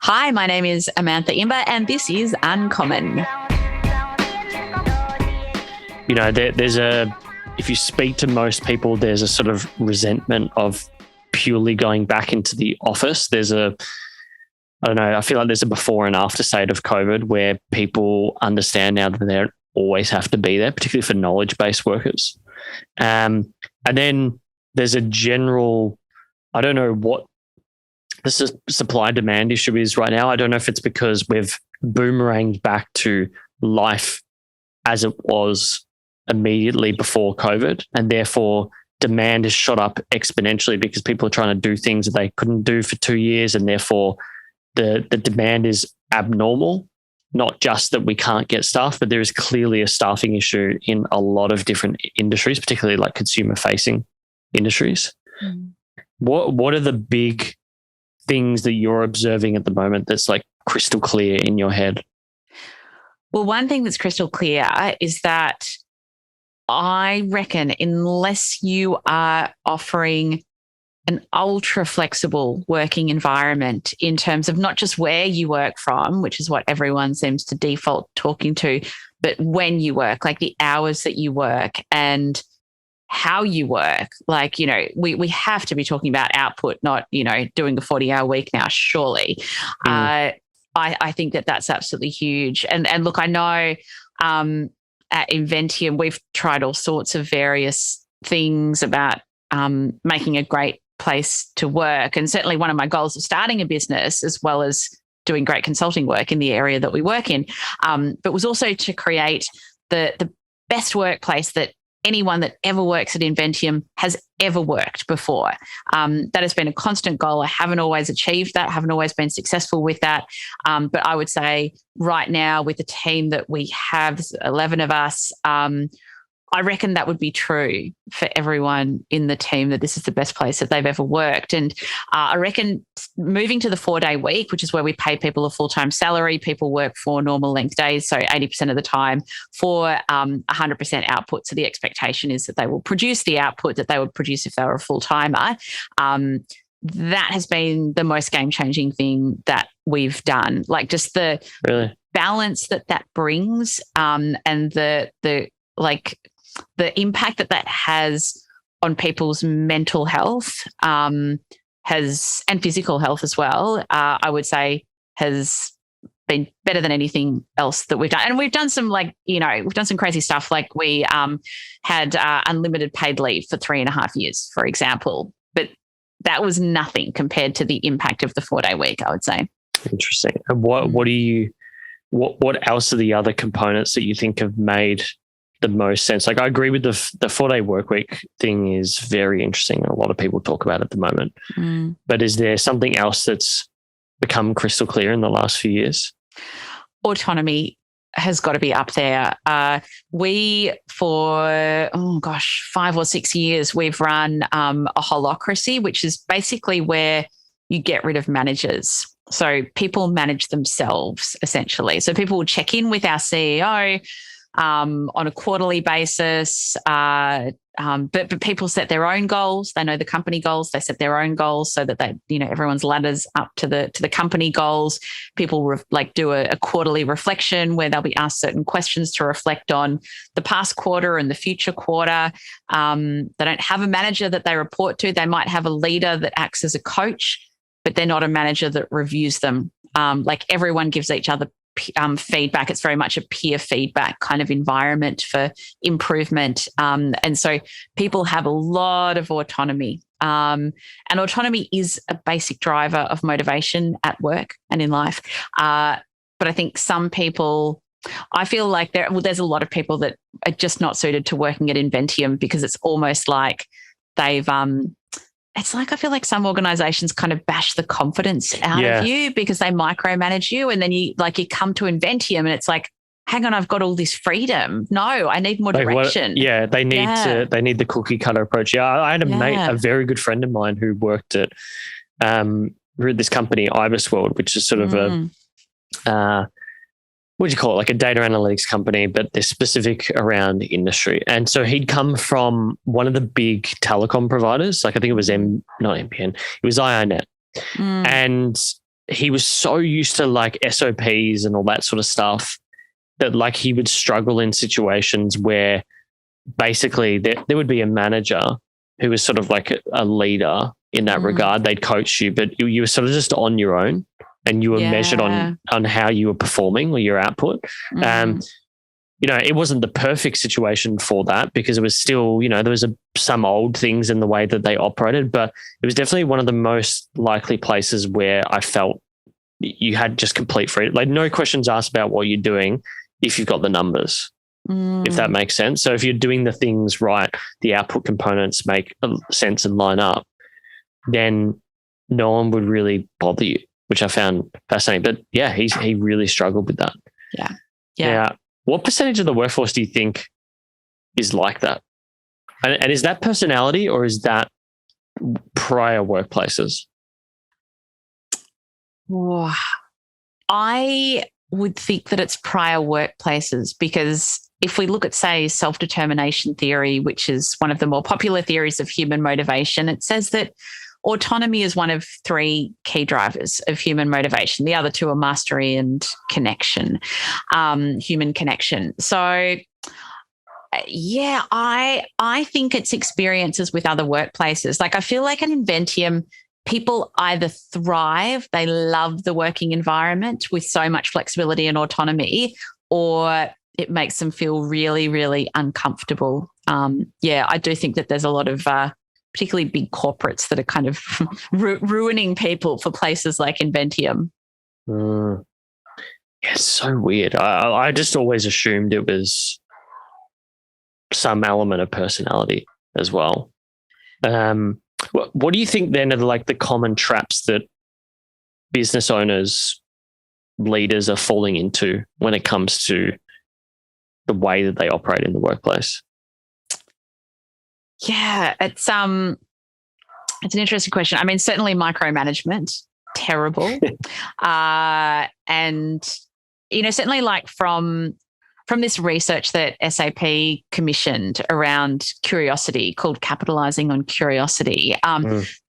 Hi, my name is Amantha Imber, and this is Uncommon. If you speak to most people, there's a sort of resentment of purely going back into the office. I don't know, I feel like there's a before and after state of COVID where people understand now that they don't always have to be there, particularly for knowledge-based workers. And then there's a general, I don't know what the supply demand issue is right now. I don't know if it's because we've boomeranged back to life as it was immediately before COVID, and therefore demand has shot up exponentially because people are trying to do things that they couldn't do for 2 years, and therefore the demand is abnormal. Not just that we can't get staff, but there is clearly a staffing issue in a lot of different industries, particularly like consumer-facing industries. What are the big things that you're observing at the moment that's like crystal clear in your head? Well, one thing that's crystal clear is that I reckon unless you are offering an ultra flexible working environment in terms of not just where you work from, which is what everyone seems to default talking to, but when you work, like the hours that you work and how you work. Like, we have to be talking about output, not, doing a 40-hour week now, surely. I think that that's absolutely huge. And look, I know at Inventium, we've tried all sorts of various things about making a great place to work. And certainly one of my goals of starting a business, as well as doing great consulting work in the area that we work in, but was also to create the best workplace that anyone that ever works at Inventium has ever worked before. That has been a constant goal. I haven't always achieved that, haven't always been successful with that. But I would say right now with the team that we have, 11 of us, I reckon that would be true for everyone in the team, that this is the best place that they've ever worked. And I reckon moving to the 4-day week, which is where we pay people a full-time salary, people work for normal length days, so 80% of the time for 100% output. So the expectation is that they will produce the output that they would produce if they were a full-timer. That has been the most game-changing thing that we've done. Like just the balance that brings, and the impact that has on people's mental health and physical health as well, I would say has been better than anything else that we've done. And we've done some we've done some crazy stuff. Like we had unlimited paid leave for 3.5 years, for example. But that was nothing compared to the impact of the 4-day week, I would say. Interesting. And what else are the other components that you think have made the most sense? Like I agree with the 4-day work week thing is very interesting and a lot of people talk about it at the moment. But is there something else that's become crystal clear in the last few years? Autonomy has got to be up there. We, for 5 or 6 years, we've run a holocracy, which is basically where you get rid of managers. So people manage themselves essentially. So people will check in with our CEO on a quarterly basis, but people set their own goals. They know the company goals. They set their own goals so that everyone's ladders up to the company goals. People do a quarterly reflection where they'll be asked certain questions to reflect on the past quarter and the future quarter. They don't have a manager that they report to. They might have a leader that acts as a coach, but they're not a manager that reviews them. Everyone gives each other feedback. It's very much a peer feedback kind of environment for improvement. And so people have a lot of autonomy. And autonomy is a basic driver of motivation at work and in life. But I think some people, I feel like there's a lot of people that are just not suited to working at Inventium because it's almost like they've I feel like some organizations kind of bash the confidence out of you because they micromanage you, and then you come to Inventium and it's like, hang on, I've got all this freedom. No, I need more direction. They need the cookie cutter approach. Yeah, I had a very good friend of mine who worked at this company, Ibis World, which is sort of a what do you call it? Like a data analytics company, but they're specific around industry. And so he'd come from one of the big telecom providers. Like I think it was not MPN, it was IONET. And he was so used to like SOPs and all that sort of stuff that like he would struggle in situations where basically there would be a manager who was sort of like a leader in that regard. They'd coach you, but you were sort of just on your own and you were measured on how you were performing or your output. It wasn't the perfect situation for that because it was still, there was some old things in the way that they operated, but it was definitely one of the most likely places where I felt you had just complete freedom, like no questions asked about what you're doing if you've got the numbers, if that makes sense. So if you're doing the things right, the output components make sense and line up, then no one would really bother you, which I found fascinating. But yeah, he really struggled with that. Yeah. What percentage of the workforce do you think is like that? And is that personality or is that prior workplaces? Wow. I would think that it's prior workplaces because if we look at, say, self-determination theory, which is one of the more popular theories of human motivation, it says that autonomy is one of three key drivers of human motivation. The other two are mastery and connection, human connection. So, yeah, I think it's experiences with other workplaces. Like I feel like at Inventium, people either thrive, they love the working environment with so much flexibility and autonomy, or it makes them feel really, really uncomfortable. I do think that there's a lot of particularly big corporates that are kind of ruining people for places like Inventium. Yeah, it's so weird. I just always assumed it was some element of personality as well. What do you think then are like the common traps that business owners, leaders are falling into when it comes to the way that they operate in the workplace? Yeah, it's an interesting question. I mean, certainly micromanagement, terrible. And certainly like from this research that SAP commissioned around curiosity called Capitalizing on Curiosity,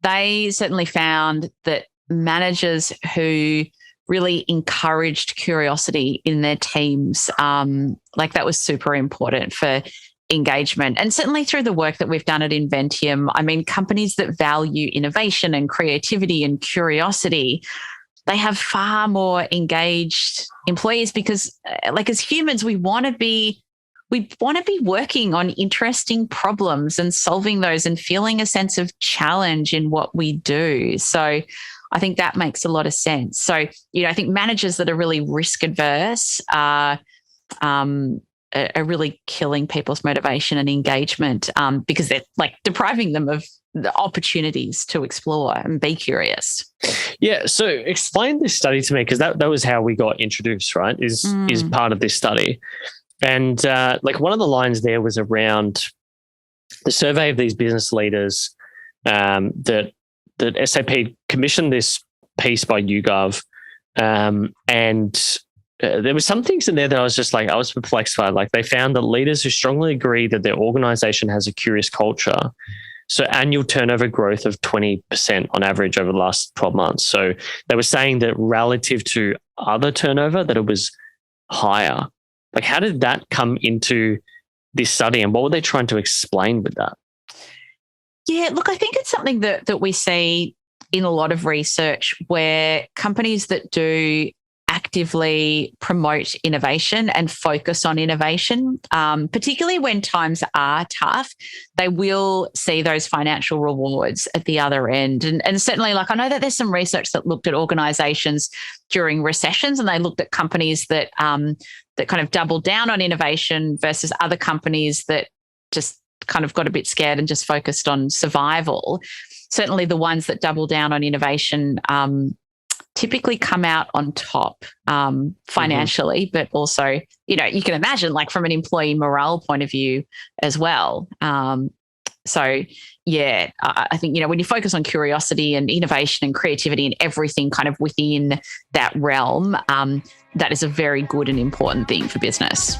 they certainly found that managers who really encouraged curiosity in their teams, like that was super important for engagement. And certainly through the work that we've done at Inventium, I mean, companies that value innovation and creativity and curiosity, they have far more engaged employees because like as humans, we want to be working on interesting problems and solving those and feeling a sense of challenge in what we do. So I think that makes a lot of sense. So, I think managers that are really risk adverse are really killing people's motivation and engagement because they're like depriving them of the opportunities to explore and be curious. Yeah. So explain this study to me, because that was how we got introduced, right? Is part of this study. And like one of the lines there was around the survey of these business leaders that SAP commissioned this piece by YouGov. And there were some things in there that I was just like, I was perplexed by. Like they found that leaders who strongly agree that their organization has a curious culture, so annual turnover growth of 20% on average over the last 12 months. So they were saying that relative to other turnover, that it was higher. Like how did that come into this study and what were they trying to explain with that? Yeah, look, I think it's something that we see in a lot of research where companies that do actively promote innovation and focus on innovation, particularly when times are tough, they will see those financial rewards at the other end. And certainly, like I know that there's some research that looked at organizations during recessions and they looked at companies that that kind of doubled down on innovation versus other companies that just kind of got a bit scared and just focused on survival. Certainly the ones that double down on innovation typically come out on top financially, but also, you can imagine like from an employee morale point of view as well. So yeah, I think, when you focus on curiosity and innovation and creativity and everything kind of within that realm, that is a very good and important thing for business.